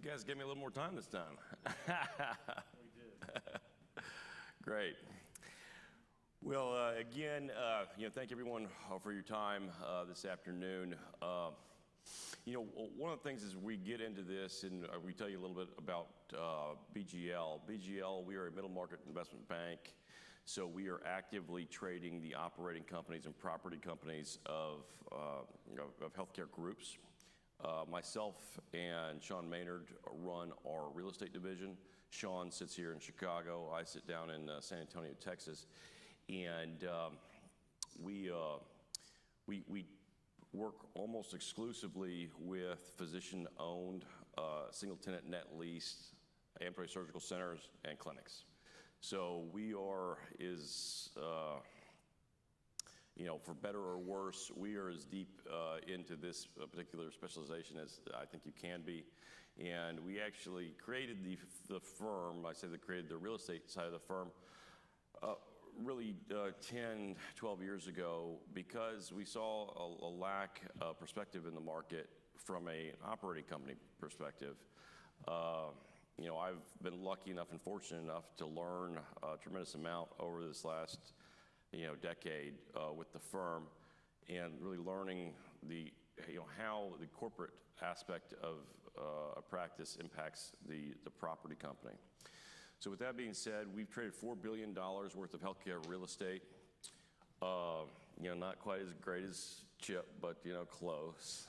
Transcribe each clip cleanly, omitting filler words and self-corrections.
You guys gave me a little more time this time. We did. Great. Well, again, thank everyone for your time this afternoon. One of the things as we get into this and we tell you a little bit about BGL. BGL, we are a middle market investment bank, so we are actively trading the operating companies and property companies of healthcare groups. Myself and Sean Maynard run our real estate division. Sean sits here in Chicago. I sit down in San Antonio, Texas. And we work almost exclusively with physician-owned, single-tenant net leased ambulatory surgical centers and clinics. So we are for better or worse, we are as deep into this particular specialization as I think you can be. And we actually created the firm, I say they created the real estate side of the firm, really 10, 12 years ago because we saw a lack of perspective in the market from an operating company perspective. I've been lucky enough and fortunate enough to learn a tremendous amount over this last decade with the firm and really learning how the corporate aspect of a practice impacts the property company. So with that being said, we've traded $4 billion worth of healthcare real estate. Not quite as great as Chip, but close.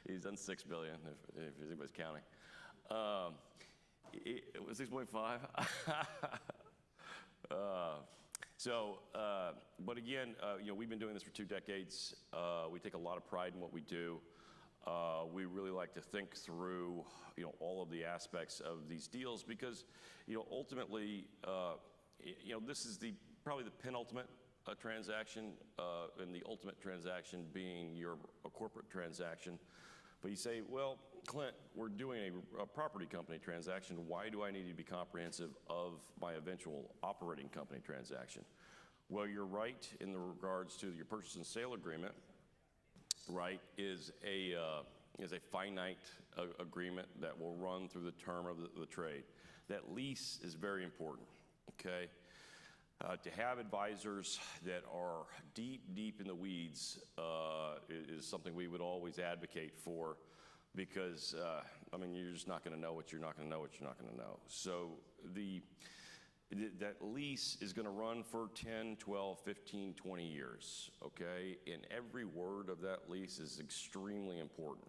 He's done $6 billion if anybody's counting. It was 6.5. But again, we've been doing this for 2 decades. We take a lot of pride in what we do. We really like to think through, all of the aspects of these deals because, ultimately, this is probably the penultimate transaction, and the ultimate transaction being a corporate transaction. But you say, well, Clint, we're doing a property company transaction. Why do I need to be comprehensive of my eventual operating company transaction? Well, you're right in the regards to your purchase and sale agreement, right, is a finite agreement that will run through the term of the trade. That lease is very important, okay? To have advisors that are deep in the weeds is something we would always advocate for because, you're just not going to know what you're not going to know what you're not going to know. So that lease is going to run for 10, 12, 15, 20 years, okay? And every word of that lease is extremely important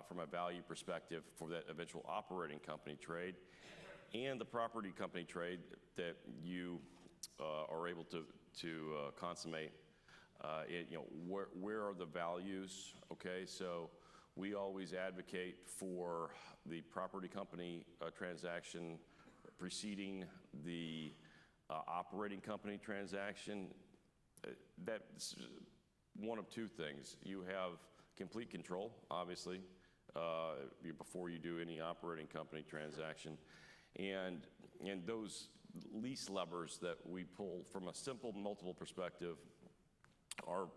from a value perspective for that eventual operating company trade and the property company trade that you are able to consummate. Where are the values, okay? So we always advocate for the property company transaction preceding the operating company transaction. That's one of 2 things. You have complete control, obviously, before you do any operating company transaction. And those lease levers that we pull from a simple multiple perspective are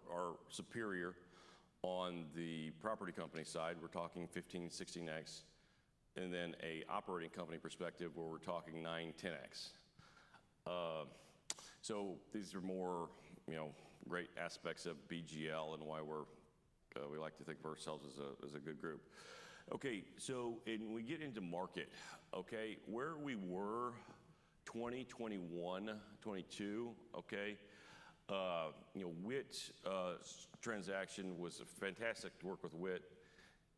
superior on the property company side. We're talking 15, 16x. And then a operating company perspective where we're talking 9, 10x. So these are more, great aspects of BGL and why we like to think of ourselves as a good group. Okay, so we get into market, okay, where we were 2021, 22, okay, WIT transaction was fantastic to work with WIT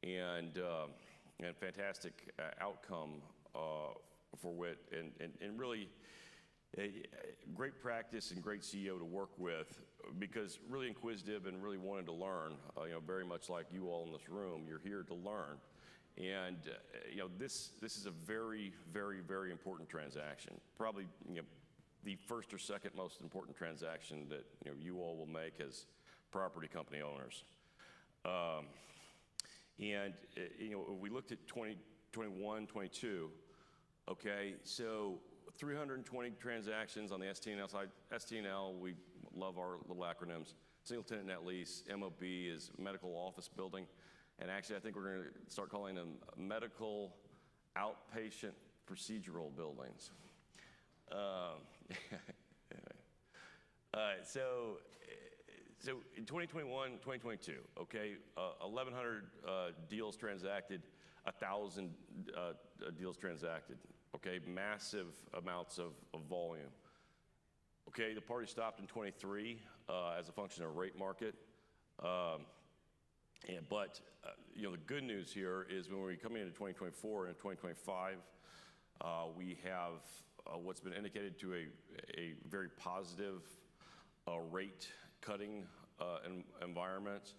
and fantastic outcome for WIT and really a great practice and great CEO to work with because really inquisitive and really wanted to learn, very much like you all in this room, you're here to learn. And, this is a very, very, very important transaction. Probably, the first or second most important transaction that, you all will make as property company owners. We looked at 2021, 22, okay, so 320 transactions on the STNL side. STNL, we love our little acronyms. Single tenant net lease, MOB is medical office building. And actually, I think we're going to start calling them medical outpatient procedural buildings. So in 2021, 2022, okay, 1,100 deals transacted, 1,000 deals transacted, okay, massive amounts of volume. Okay, the party stopped in 23 as a function of rate market. But you know, the good news here is when we're coming into 2024 and 2025, we have what's been indicated to a very positive rate cutting environment,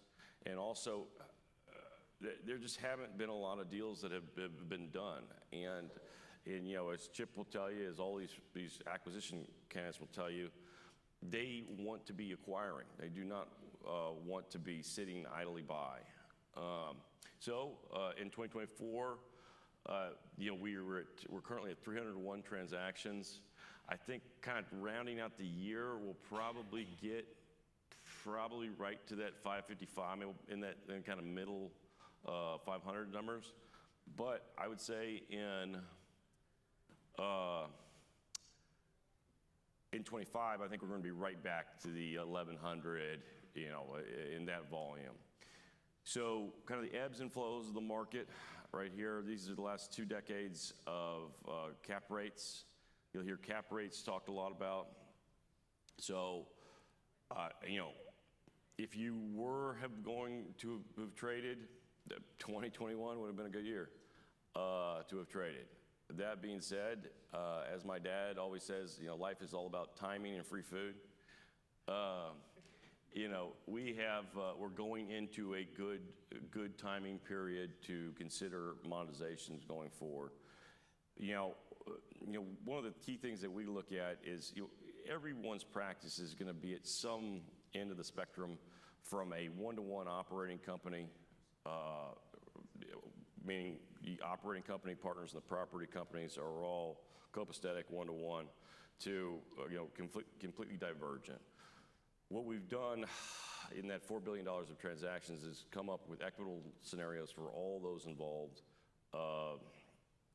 and also there just haven't been a lot of deals that have been done. And you know, as Chip will tell you, as all these acquisition candidates will tell you, they want to be acquiring. They do not want to be sitting idly by. So in 2024, you know, we're currently at 301 transactions. I think kind of rounding out the year, we'll probably get right to that 555, in that kind of middle 500 numbers. But I would say in 25, I think we're going to be right back to the 1,100, you know, in that volume. So kind of the ebbs and flows of the market right here. These are the last 2 decades of cap rates. You'll hear cap rates talked a lot about. So, you know, if you going to have traded, 2021 would have been a good year to have traded. That being said, as my dad always says, you know, life is all about timing and free food. You know, we're going into a good timing period to consider monetizations going forward. You know, one of the key things that we look at is, you know, everyone's practice is going to be at some end of the spectrum, from a one-to-one operating company, meaning the operating company partners and the property companies are all copacetic one-to-one, to you know, completely divergent. What we've done in that $4 billion of transactions is come up with equitable scenarios for all those involved,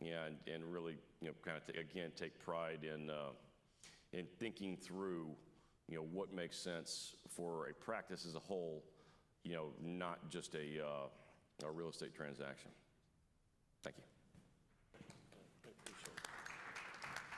and really, you know, kind of again take pride in thinking through, you know, what makes sense for a practice as a whole, you know, not just a real estate transaction. Thank you.